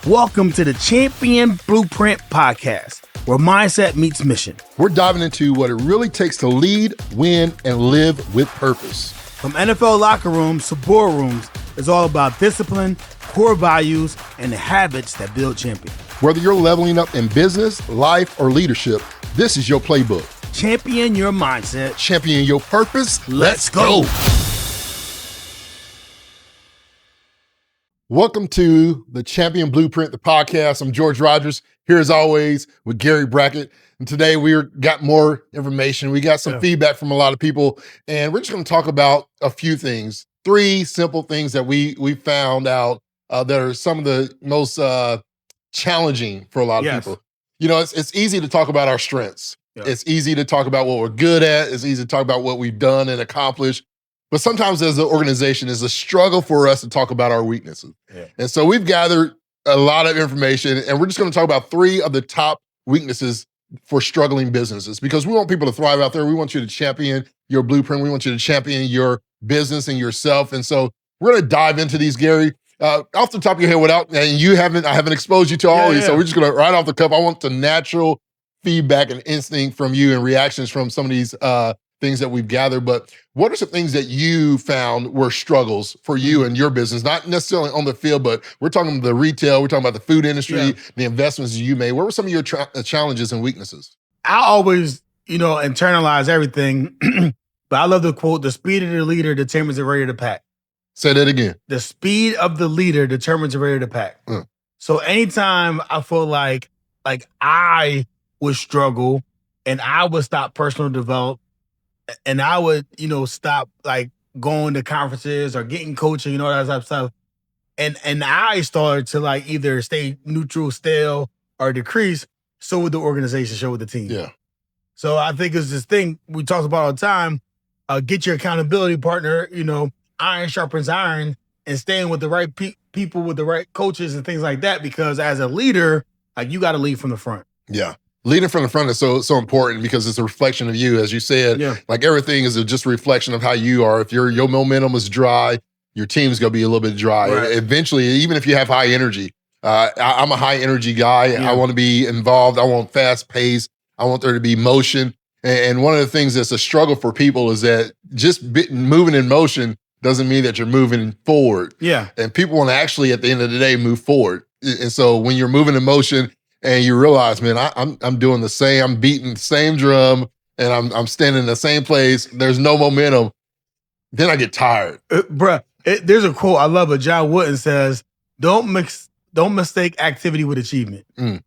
Welcome to the Champion Blueprint Podcast, where mindset meets mission. We're diving into what it really takes to lead, win, and live with purpose. From NFL locker rooms to boardrooms, it's all about discipline, core values, and the habits that build champions. Whether you're leveling up in business, life, or leadership, this is your playbook. Champion your mindset. Champion your purpose. Let's go. Welcome to the Champion Blueprint, the podcast. I'm George Rogers, here as always with Gary Brackett. And today we got more information. We got some feedback from a lot of people, and we're just going to talk about a few things. 3 simple things that we found out that are some of the most challenging for a lot of people. You know, it's easy to talk about our strengths. It's easy to talk about what we're good at. It's easy to talk about what we've done and accomplished. But sometimes as an organization, it's a struggle for us to talk about our weaknesses. And so we've gathered a lot of information, and we're just going to talk about 3 of the top weaknesses for struggling businesses, because we want people to thrive out there. We want you to champion your blueprint. We want you to champion your business and yourself. And so we're going to dive into these, Gary. Off the top of your head, I haven't exposed you to all of these, so we're just going to, right off the cuff, I want the natural feedback and instinct from you and reactions from some of these things that we've gathered. But what are some things that you found were struggles for you and your business? Not necessarily on the field, but we're talking the retail, we're talking about the food industry, the investments you made. What were some of your challenges and weaknesses? I always, internalize everything, but I love the quote, the speed of the leader determines the rate of the pack. Say that again. The speed of the leader determines the rate of the pack. So anytime I feel like I would struggle and I would stop personal development, and I would, stop like going to conferences or getting coaching, that type of stuff. And I started to like either stay neutral, stale, or decrease. So would the organization, so would the team. Yeah. So I think it's this thing we talk about all the time. Get your accountability partner, iron sharpens iron, and staying with the right people, with the right coaches and things like that. Because as a leader, like you got to lead from the front. Yeah. Leading from the front is so important because it's a reflection of you. As you said, like everything is just a reflection of how you are. If your momentum is dry, your team's going to be a little bit dry. Right. Eventually, even if you have high energy, I'm a high energy guy. I want to be involved. I want fast pace. I want there to be motion. And one of the things that's a struggle for people is that just moving in motion doesn't mean that you're moving forward. Yeah. And people want to actually, at the end of the day, move forward. And so when you're moving in motion, and you realize, man, I'm doing the same. I'm beating the same drum, and I'm standing in the same place. There's no momentum. Then I get tired, there's a quote I love. It. John Wooden says, "Don't mistake activity with achievement." And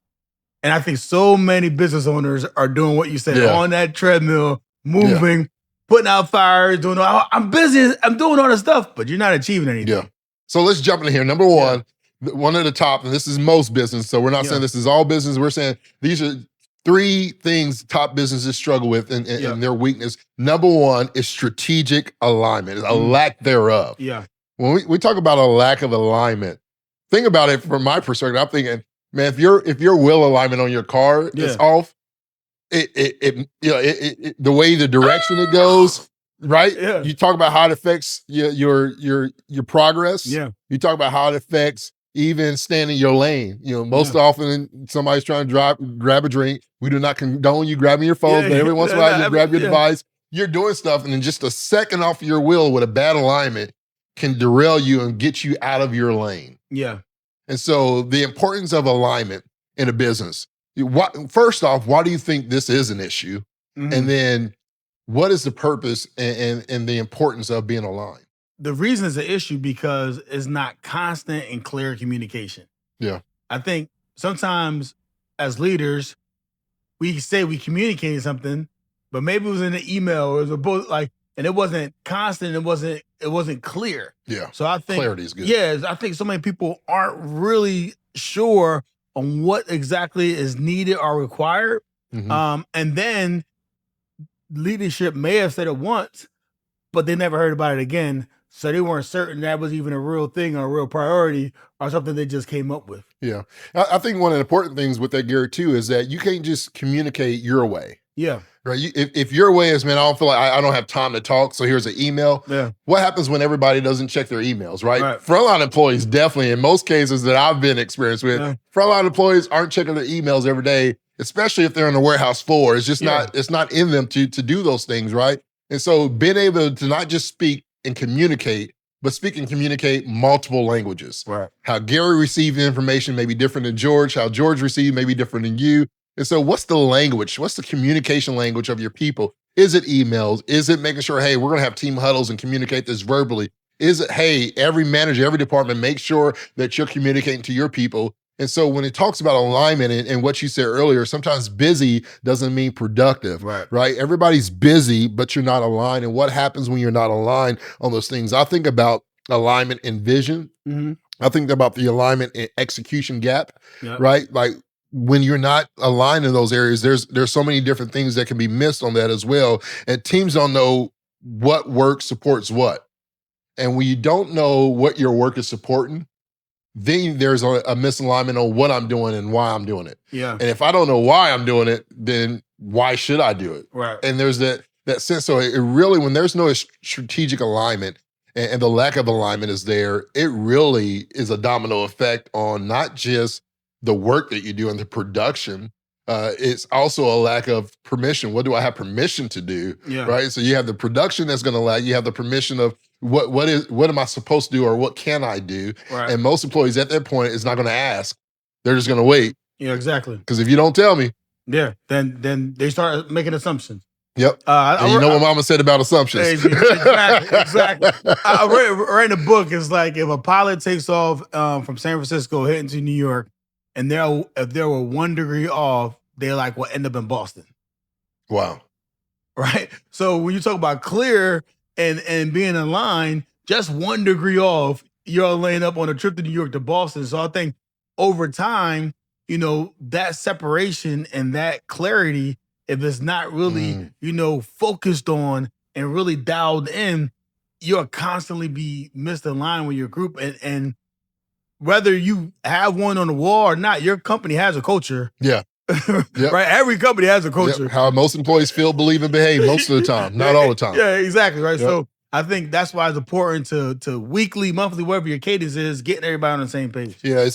I think so many business owners are doing what you said on that treadmill, moving, putting out fires, doing. I'm busy. I'm doing all this stuff, but you're not achieving anything. Yeah. So let's jump in here. Number one. One at the top, and this is most business, so we're not saying this is all business. We're saying these are 3 things top businesses struggle with and their weakness. Number 1 is strategic alignment, a lack thereof. Yeah. When we talk about a lack of alignment, think about it from my perspective. I'm thinking, man, if your wheel alignment on your car is off, the way the direction it goes, right? Yeah. You talk about how it affects your progress. Yeah. You talk about how it affects even staying in your lane. Most often somebody's trying to grab a drink. We do not condone you grabbing your phone, but every once in a while you grab your device. You're doing stuff, and then just a second off your wheel with a bad alignment can derail you and get you out of your lane. Yeah. And so the importance of alignment in a business. First off, why do you think this is an issue? And then what is the purpose and the importance of being aligned? The reason it's an issue because it's not constant and clear communication. Yeah. I think sometimes as leaders, we say we communicated something, but maybe it was in an email or it was and it wasn't constant, it wasn't clear. Yeah. So I think clarity is good. Yeah, I think so many people aren't really sure on what exactly is needed or required. And then leadership may have said it once, but they never heard about it again. So they weren't certain that was even a real thing or a real priority or something they just came up with. Yeah. I think one of the important things with that, Gary, too, is that you can't just communicate your way. Yeah. Right. If your way is, man, I don't feel like I don't have time to talk, so here's an email. Yeah. What happens when everybody doesn't check their emails, right? Right. Frontline employees definitely, in most cases that I've been experienced with, frontline employees aren't checking their emails every day, especially if they're on the warehouse floor. It's just it's not in them to do those things, right? And so being able to not just speak and communicate, but speak and communicate multiple languages. Right. How Gary received the information may be different than George, how George received may be different than you. And so what's the language? What's the communication language of your people? Is it emails? Is it making sure, hey, we're going to have team huddles and communicate this verbally? Is it, hey, every manager, every department, make sure that you're communicating to your people? And so when it talks about alignment and what you said earlier, sometimes busy doesn't mean productive, right? Everybody's busy, but you're not aligned. And what happens when you're not aligned on those things? I think about alignment and vision. I think about the alignment and execution gap, right? Like, when you're not aligned in those areas, there's so many different things that can be missed on that as well. And teams don't know what work supports what. And when you don't know what your work is supporting, then there's a misalignment on what I'm doing and why I'm doing it. Yeah. And if I don't know why I'm doing it, then why should I do it? Right. And there's that sense. So it really, when there's no strategic alignment and the lack of alignment is there, it really is a domino effect on not just the work that you do and the production. It's also a lack of permission. What do I have permission to do? Right. So you have the production that's going to lag. You have the permission of what am I supposed to do or what can I do? Right. And most employees at that point is not going to ask. They're just going to wait. Yeah, exactly. Because if you don't tell me, then they start making assumptions. Yep. And you know what Mama said about assumptions. Exactly. I read in a book. It's like if a pilot takes off from San Francisco heading to New York, and if they were 1 degree off, they will end up in Boston. Wow. Right? So when you talk about clear and being in line, just 1 degree off, you're laying up on a trip to New York to Boston. So I think over time, that separation and that clarity, if it's not really, focused on and really dialed in, you'll constantly be misaligned with your group. And whether you have one on the wall or not, your company has a culture. Yeah. Yep. Right? Every company has a culture. Yep. How most employees feel, believe, and behave most of the time, not all the time. Yeah, exactly. Right. Yep. So I think that's why it's important to weekly, monthly, whatever your cadence is, getting everybody on the same page. Yeah.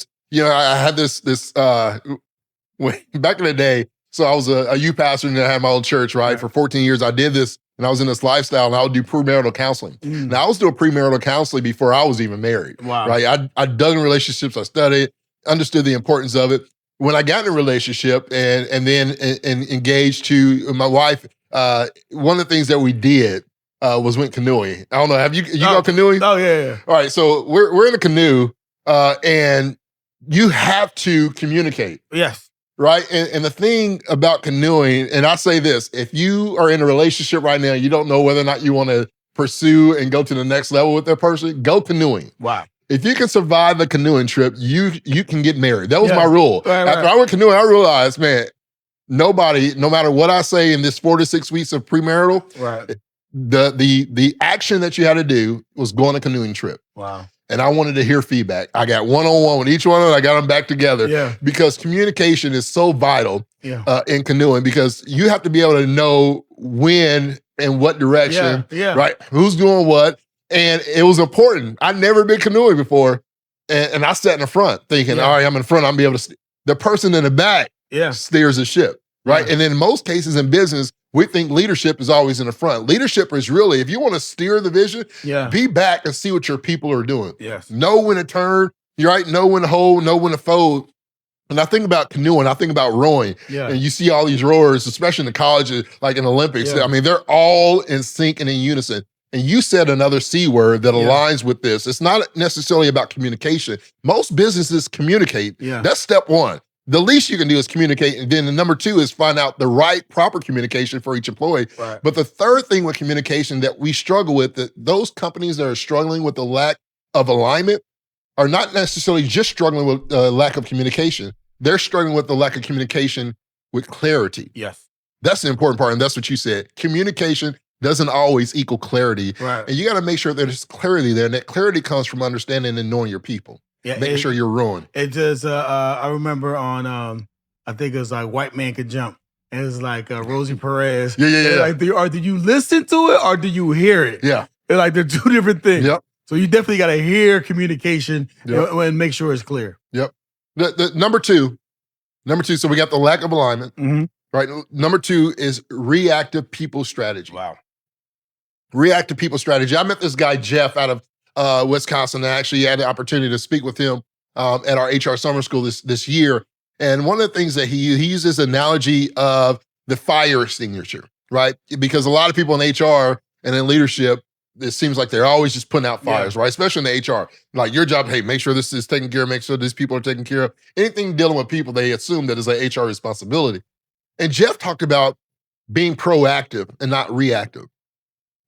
I had this back in the day. So I was a youth pastor and I had my own church, right? For 14 years, I did this and I was in this lifestyle and I would do premarital counseling. Now I was doing premarital counseling before I was even married. Wow. Right. I dug in relationships. I studied, understood the importance of it. When I got in a relationship and then engaged to my wife, one of the things that we did was went canoeing. I don't know. Have you gone canoeing? Oh yeah. All right. So we're in a canoe and you have to communicate. Yes. Right. And the thing about canoeing, and I say this, if you are in a relationship right now, you don't know whether or not you want to pursue and go to the next level with that person, go canoeing. Wow. If you can survive the canoeing trip, you can get married. That was my rule. After I went canoeing, I realized, man, nobody, no matter what I say in this 4 to 6 weeks of premarital, the action that you had to do was go on a canoeing trip. Wow. And I wanted to hear feedback. I got one-on-one with each one of them. I got them back together because communication is so vital in canoeing because you have to be able to know when and what direction, right? Who's doing what. And it was important. I'd never been canoeing before. And I sat in the front thinking, all right, I'm in front. I'm be able to, the person in the back steers the ship, right? And in most cases in business, we think leadership is always in the front. Leadership is really, if you want to steer the vision, be back and see what your people are doing. Know when to turn, right? Know when to hold, know when to fold. And I think about canoeing, I think about rowing. And you see all these rowers, especially in the colleges, like in Olympics. I mean, they're all in sync and in unison. And you said another C word that aligns with this. It's not necessarily about communication. Most businesses communicate. That's step one. The least you can do is communicate. And then the number two is find out the right, proper communication for each employee. But the third thing with communication that we struggle with, that those companies that are struggling with the lack of alignment are not necessarily just struggling with lack of communication. They're struggling with the lack of communication with clarity. That's the important part. And that's what you said. Communication doesn't always equal clarity. And you got to make sure there's clarity there. And that clarity comes from understanding and knowing your people. Making sure you're rowing. It just, I remember on, I think it was like White Man Could Jump. and it's like Rosie Perez. Yeah. Like, do you listen to it or do you hear it? Yeah. And like they're two different things. Yep. So you definitely got to hear communication and make sure it's clear. Yep. The number two. So we got the lack of alignment, right? Number two is reactive people strategy. Wow. Reactive people strategy. I met this guy, Jeff, out of Wisconsin. I actually had the opportunity to speak with him at our HR summer school this year. And one of the things that he uses analogy of the fire extinguisher, right? Because a lot of people in HR and in leadership, it seems like they're always just putting out fires, right? Especially in the HR. Like your job, hey, make sure this is taken care of, make sure these people are taken care of. Anything dealing with people, they assume that is an HR responsibility. And Jeff talked about being proactive and not reactive.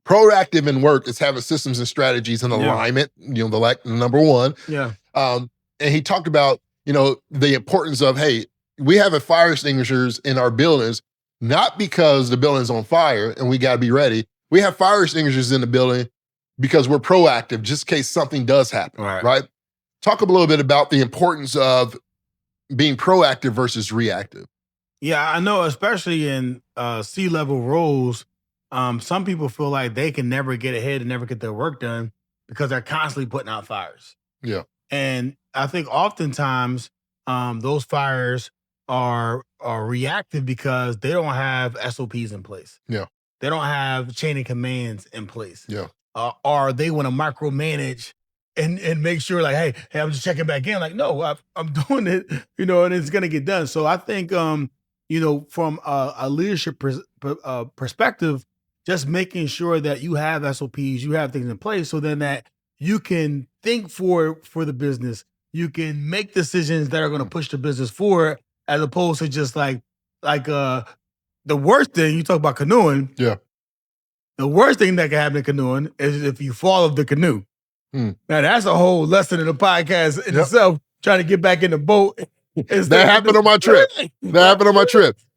Proactive in work is having systems and strategies and alignment, the number one. Yeah. And he talked about, the importance of, hey, we have a fire extinguishers in our buildings, not because the building's on fire and we got to be ready. We have fire extinguishers in the building because we're proactive just in case something does happen, right? Talk a little bit about the importance of being proactive versus reactive. Yeah, I know, especially in C-level roles, some people feel like they can never get ahead and never get their work done because they're constantly putting out fires. Yeah. And I think oftentimes those fires are reactive because they don't have SOPs in place. Yeah. They don't have chain of commands in place. Yeah. Or they want to micromanage and make sure like, hey, I'm just checking back in. Like, no, I'm doing it, and it's going to get done. So I think, from a leadership perspective, just making sure that you have SOPs, you have things in place so then that you can think for the business. You can make decisions that are going to push the business forward as opposed to just like the worst thing, you talk about canoeing. Yeah. The worst thing that can happen in canoeing is if you fall off the canoe. Now that's a whole lesson in the podcast in itself, trying to get back in the boat. That happened on my trip.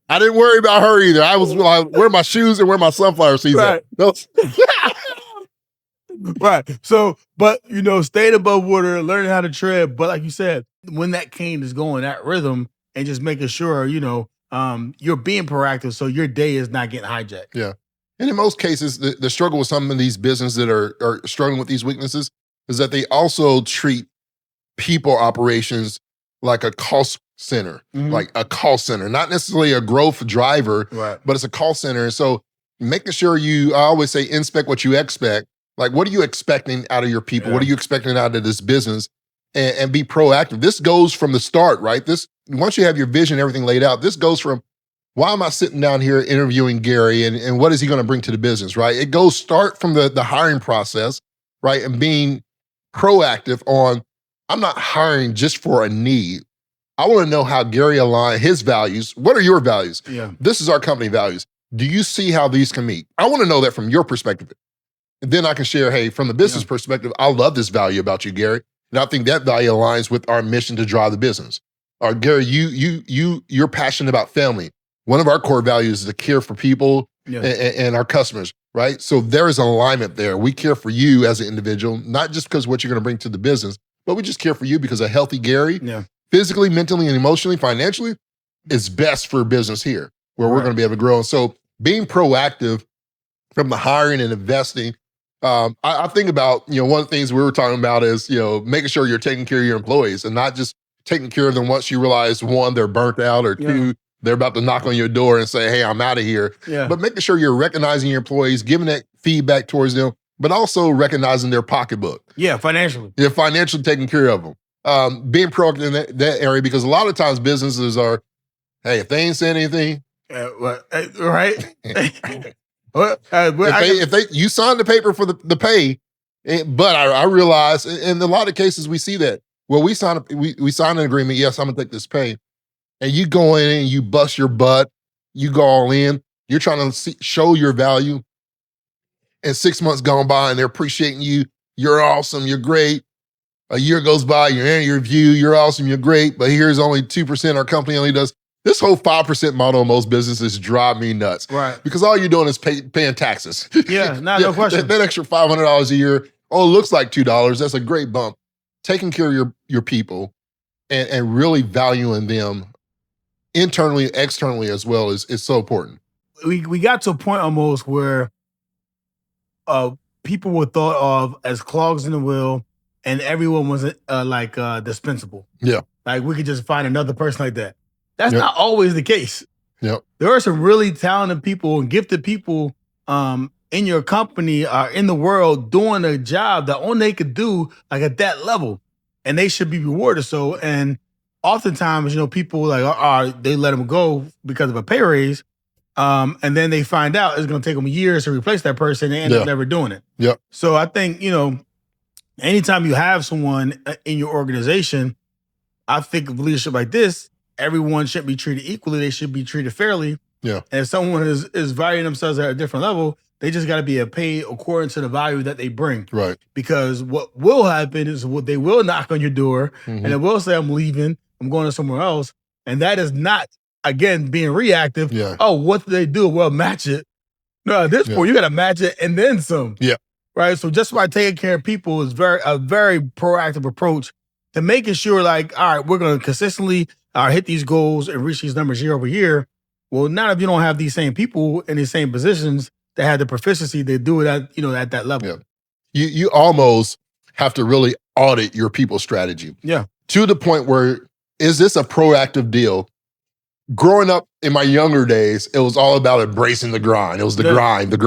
I didn't worry about her either. I was wear my shoes and wear my sunflower seeds. Right. Right. So, but staying above water, learning how to tread. But like you said, when that cane is going, that rhythm, and just making sure, you're being proactive so your day is not getting hijacked. Yeah. And in most cases, the struggle with some of these businesses that are struggling with these weaknesses is that they also treat people operations like a cost center, like a call center, not necessarily a growth driver, but it's a call center. And so making sure I always say, inspect what you expect. Like, what are you expecting out of your people? Yeah. What are you expecting out of this business? And be proactive. This goes from the start, right? Once you have your vision, everything laid out, this goes from, why am I sitting down here interviewing Gary and what is he going to bring to the business, right? It goes start from the hiring process, right? And being proactive on, I'm not hiring just for a need. I want to know how Gary aligned his values. What are your values? Yeah. This is our company values. Do you see how these can meet? I want to know that from your perspective. And then I can share, hey, from the business perspective, I love this value about you, Gary. And I think that value aligns with our mission to drive the business. Or Gary, you're passionate about family. One of our core values is to care for people and our customers, right? So there is an alignment there. We care for you as an individual, not just because of what you're going to bring to the business, but we just care for you because a healthy Gary, physically, mentally, and emotionally, financially, is best for business here, where we're going to be able to grow. And so being proactive from the hiring and investing, I think about, one of the things we were talking about is, making sure you're taking care of your employees and not just taking care of them once you realize, one, they're burnt out, or two, they're about to knock on your door and say, hey, I'm out of here. Yeah. But making sure you're recognizing your employees, giving that feedback towards them, but also recognizing their pocketbook. Yeah, financially. Yeah, financially taking care of them. Being proactive in that area, because a lot of times businesses are, hey, if they ain't saying anything. Right? If you signed the paper for the pay, but I realize in a lot of cases we see that. Well, we sign an agreement. Yes, I'm gonna take this pay, and you go in and you bust your butt. You go all in. You're trying to show your value. And 6 months gone by, and they're appreciating you. You're awesome. You're great. A year goes by. You're in your review. You're awesome. You're great. But here's only 2%. Our company only does. This whole 5% model in most businesses drive me nuts. Right. Because all you're doing is paying taxes. Yeah, no question. That extra $500 a year, it looks like $2. That's a great bump. Taking care of your people and really valuing them internally, externally as well is so important. We got to a point almost where people were thought of as clogs in the wheel, and everyone was dispensable. Yeah. Like we could just find another person like that. That's Yep. not always the case. Yep. There are some really talented people and gifted people in your company or in the world doing a job that only they could do like at that level, and they should be rewarded. So, and oftentimes, people like they let them go because of a pay raise, and then they find out it's going to take them years to replace that person. They end up never doing it. Yep. So I think anytime you have someone in your organization, I think of leadership like this, everyone should be treated equally. They should be treated fairly. Yeah. And if someone is valuing themselves at a different level, they just got to be paid according to the value that they bring. Right. Because what will happen is they will knock on your door and they will say, I'm leaving, I'm going to somewhere else. And that is not, again, being reactive. Yeah. Oh, what do they do? Well, match it. No, at this point, you got to match it and then some. Yeah. Right. So just by taking care of people is a very proactive approach to making sure, like, all right, we're going to consistently hit these goals and reach these numbers year over year. Well, not if you don't have these same people in these same positions that have the proficiency to do it at that level. Yeah. You almost have to really audit your people strategy. Yeah. To the point where, is this a proactive deal? Growing up in my younger days, it was all about embracing the grind. It was the grind, and the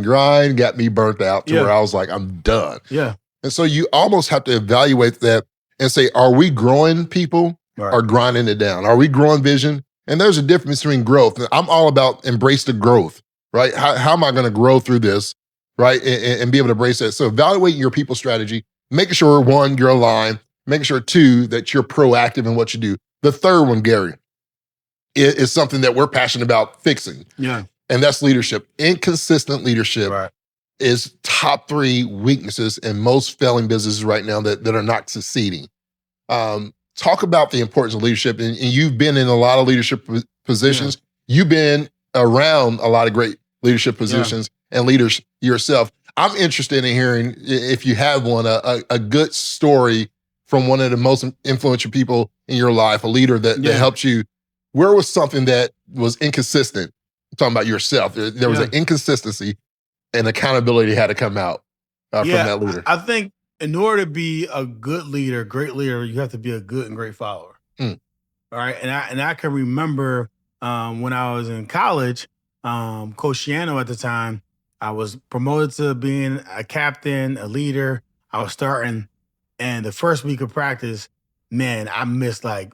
grind got me burnt out to where I was like, I'm done. Yeah. And so you almost have to evaluate that and say, are we growing people or grinding it down? Are we growing vision? And there's a difference between growth. I'm all about embrace the growth, right? How am I going to grow through this, right? And be able to embrace that. So evaluating your people strategy, making sure, one, you're aligned, making sure, two, that you're proactive in what you do. The third one, Gary, is something that we're passionate about fixing. Yeah. And that's leadership. Inconsistent leadership is top 3 weaknesses in most failing businesses right now that are not succeeding. Talk about the importance of leadership. And you've been in a lot of leadership positions. Yeah. You've been around a lot of great leadership positions and leaders yourself. I'm interested in hearing, if you have one, a good story from one of the most influential people in your life, a leader that helped you. Where was something that was inconsistent? I'm talking about yourself. There was an inconsistency and accountability had to come out from that leader. I think in order to be a good leader, great leader, you have to be a good and great follower. All right. And I can remember when I was in college, Coach Shiano at the time, I was promoted to being a captain, a leader. I was starting, and the first week of practice, man, I missed like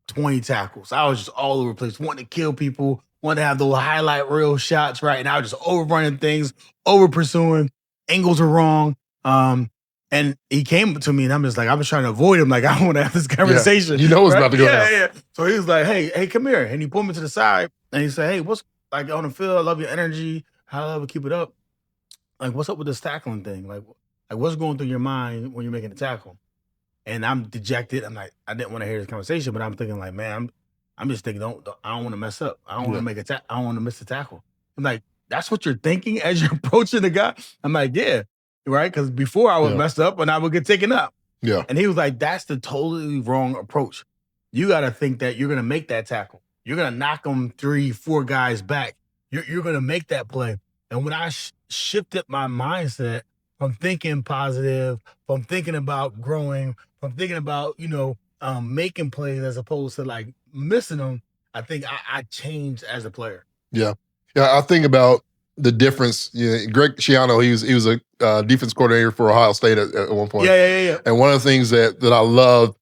20 tackles. I was just all over the place, wanting to kill people, wanting to have those highlight reel shots, right? And I was just overrunning things, over pursuing. Angles are wrong. And he came to me, and I'm just like, I was trying to avoid him. Like, I don't want to have this conversation. Yeah. You know it's about to go down. Yeah. So he was like, hey, come here. And he pulled me to the side, and he said, hey, what's like on the field? I love your energy. How do I keep it up? Like, what's up with this tackling thing? Like what's going through your mind when you're making a tackle? And I'm dejected. I'm like, I didn't want to hear this conversation, but I'm thinking like, man, I'm just thinking, I don't want to mess up. I don't want to make I don't want to miss a tackle. I'm like, that's what you're thinking as you're approaching the guy? I'm like, yeah, right? Because before I would mess up and I would get taken up. Yeah. And he was like, that's the totally wrong approach. You got to think that you're going to make that tackle. You're going to knock them 3-4 guys back. You're going to make that play. And when I shifted my mindset from thinking positive, from thinking about growing, from thinking about, making plays as opposed to like missing them, I think I changed as a player. Yeah. Yeah. I think about the difference. Greg Schiano, he was a defense coordinator for Ohio State at one point. Yeah. And one of the things that I loved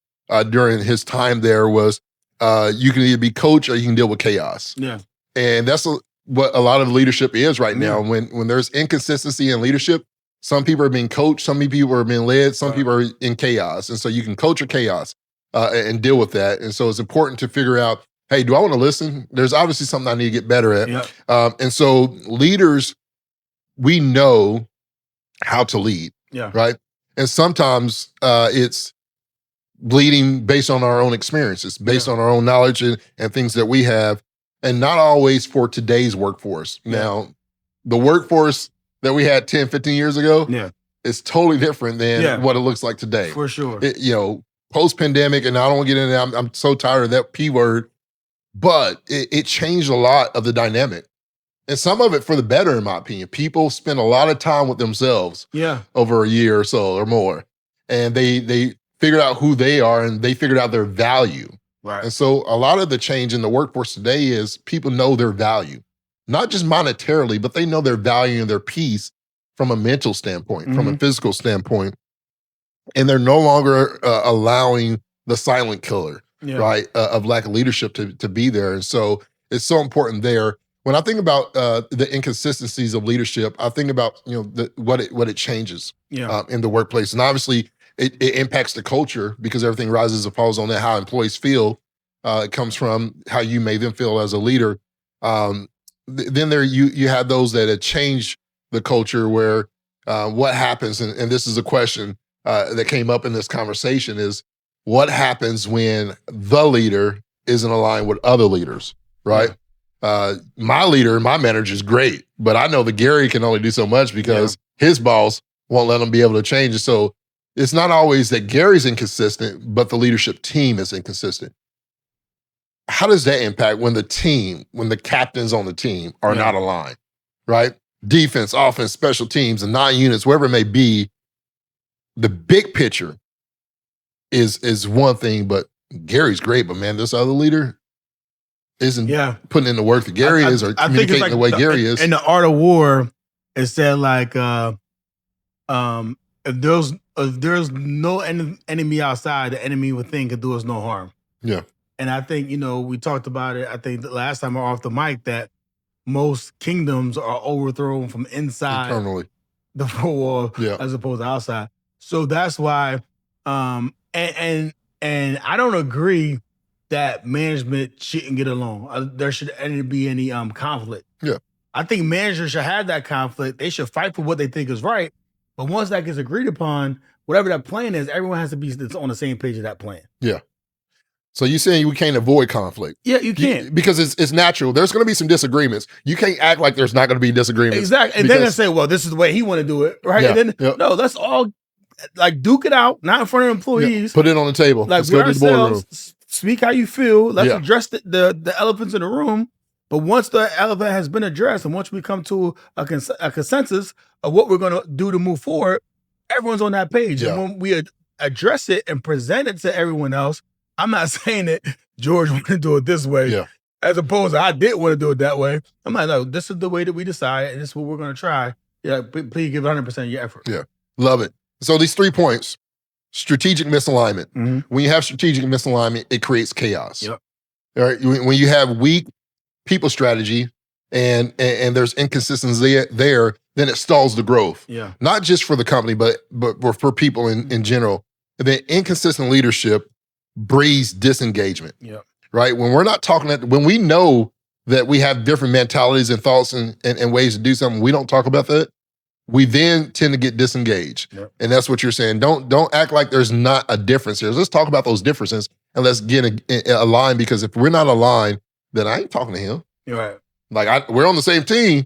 during his time there was you can either be coach or you can deal with chaos. Yeah. And that's what a lot of leadership is right now. When there's inconsistency in leadership, some people are being coached, some people are being led, some people are in chaos. And so you can coach or chaos and deal with that. And so it's important to figure out, hey, do I want to listen? There's obviously something I need to get better at. Yeah. And so leaders, we know how to lead, right? And sometimes it's leading based on our own experiences, based on our own knowledge and things that we have, and not always for today's workforce. Now, the workforce that we had 10, 15 years ago is totally different than what it looks like today. For sure. post-pandemic, and I don't want to get into that. I'm so tired of that P word, but it changed a lot of the dynamic. And some of it for the better, in my opinion. People spend a lot of time with themselves over a year or so or more. And they figured out who they are and they figured out their value. Right. And so a lot of the change in the workforce today is people know their value, not just monetarily, but they know their value and their peace from a mental standpoint, from a physical standpoint. And they're no longer allowing the silent killer, right, of lack of leadership to be there. And so it's so important there. When I think about the inconsistencies of leadership, I think about what it changes in the workplace, and obviously it impacts the culture because everything rises and falls on that. How employees feel it comes from how you may then feel as a leader. Then there you have those that have changed the culture. Where what happens, and this is a question that came up in this conversation, is what happens when the leader isn't aligned with other leaders, right? My leader, my manager is great, but I know that Gary can only do so much because his boss won't let him be able to change it. So it's not always that Gary's inconsistent, but the leadership team is inconsistent. How does that impact when the captains on the team are not aligned, right? Defense, offense, special teams, the 9 units, wherever it may be, the big picture is one thing, but Gary's great, but man, this other leader isn't putting in the work that Gary is, or communicating like the way Gary is. In the Art of War, it said like, if there's no enemy outside, the enemy within could do us no harm. Yeah. And I think, we talked about it, I think the last time off the mic, that most kingdoms are overthrown from inside internally the four wall as opposed to outside. So that's why, and I don't agree that management shouldn't get along. There should be any conflict. Yeah. I think managers should have that conflict. They should fight for what they think is right. But once that gets agreed upon, whatever that plan is, everyone has to be on the same page of that plan. Yeah. So you're saying we can't avoid conflict? Yeah, you can't. Because it's natural. There's going to be some disagreements. You can't act like there's not going to be disagreements. Exactly. And then they say, well, this is the way he want to do it, right? Yeah, and then, no, let's all duke it out, not in front of employees. Yeah. Put it on the table. Like, let's go to the boardroom. Speak how you feel. Let's address the elephants in the room. But once the elephant has been addressed, and once we come to a consensus of what we're going to do to move forward, everyone's on that page. Yeah. And when we address it and present it to everyone else, I'm not saying that George wanted to do it this way, as opposed to I didn't want to do it that way. I'm like, no, this is the way that we decide, and this is what we're going to try. Yeah, please give 100% of your effort. Yeah, love it. So these 3 points: strategic misalignment. Mm-hmm. When you have strategic misalignment, it creates chaos. Yep. All right. When you have weak people strategy and there's inconsistency there, then it stalls the growth. Yeah. Not just for the company, but for people in general. And then inconsistent leadership breeds disengagement. Yeah. Right. When we're not talking when we know that we have different mentalities and thoughts and ways to do something, we don't talk about that. We then tend to get disengaged. Yep. And that's what you're saying. Don't act like there's not a difference here. Let's talk about those differences and let's get aligned, because if we're not aligned, then I ain't talking to him. You're right. Like we're on the same team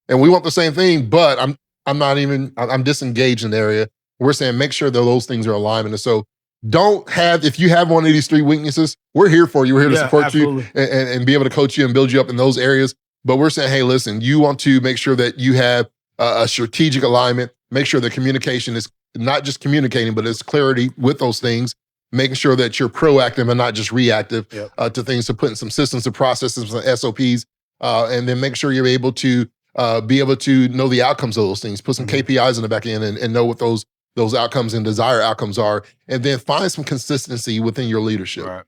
and we want the same thing, but I'm disengaged in the area. We're saying make sure that those things are aligned. And so if you have one of these 3 weaknesses, we're here for you. We're here to support absolutely. you and be able to coach you and build you up in those areas. But we're saying, hey, listen, you want to make sure that you have a strategic alignment, make sure the communication is not just communicating, but it's clarity with those things, making sure that you're proactive and not just reactive to things, to put in some systems and processes, some SOPs, and then make sure you're able to know the outcomes of those things, put some KPIs in the back end and know what those outcomes and desired outcomes are, and then find some consistency within your leadership. Right.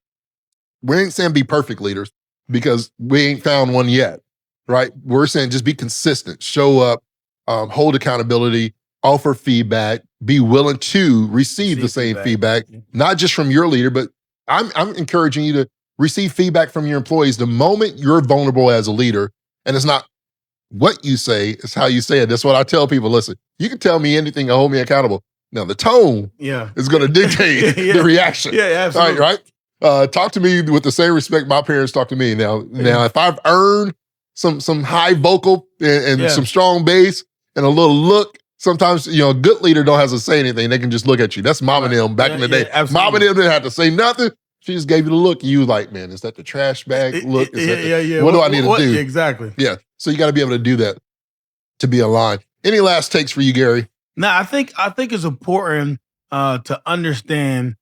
We ain't saying be perfect leaders, because we ain't found one yet, right? We're saying just be consistent, show up, hold accountability, offer feedback, be willing to receive the same feedback, not just from your leader, but I'm encouraging you to receive feedback from your employees the moment you're vulnerable as a leader. And it's not what you say, it's how you say it. That's what I tell people. Listen, you can tell me anything and hold me accountable. Now, the tone is going to dictate the reaction. Yeah, absolutely. Right? Talk to me with the same respect my parents talk to me. Now, if I've earned some high vocal and some strong bass and a little look sometimes, a good leader don't have to say anything. They can just look at you. That's mom and them back in the day. Mom and them didn't have to say nothing. She just gave you the look. You was like, man, is that the trash bag look? What do I need to do? Exactly. Yeah. So you got to be able to do that to be aligned. Any last takes for you, Gary? No, I think it's important to understand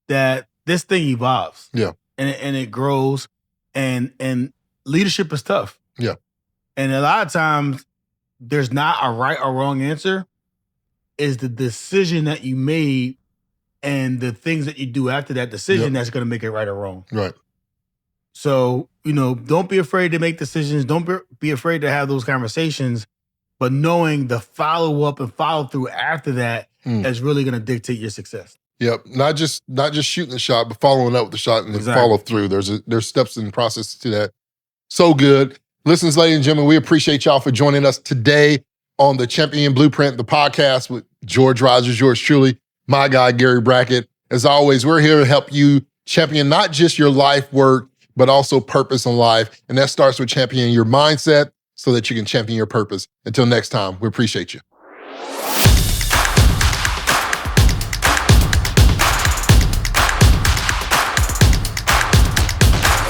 that this thing evolves. Yeah. And it grows, and leadership is tough. Yeah. And a lot of times there's not a right or wrong answer. Is the decision that you made and the things that you do after that decision that's going to make it right or wrong. Right. So, don't be afraid to make decisions. Don't be afraid to have those conversations, but knowing the follow-up and follow-through after that is really going to dictate your success. Yep. Not just shooting the shot, but following up with the shot and then follow through. There's steps in the process to that. So good. Listeners, ladies and gentlemen, we appreciate y'all for joining us today on the Champion Blueprint, the podcast with George Rogers, yours truly, my guy, Gary Brackett. As always, we're here to help you champion not just your life work, but also purpose in life. And that starts with championing your mindset so that you can champion your purpose. Until next time, we appreciate you.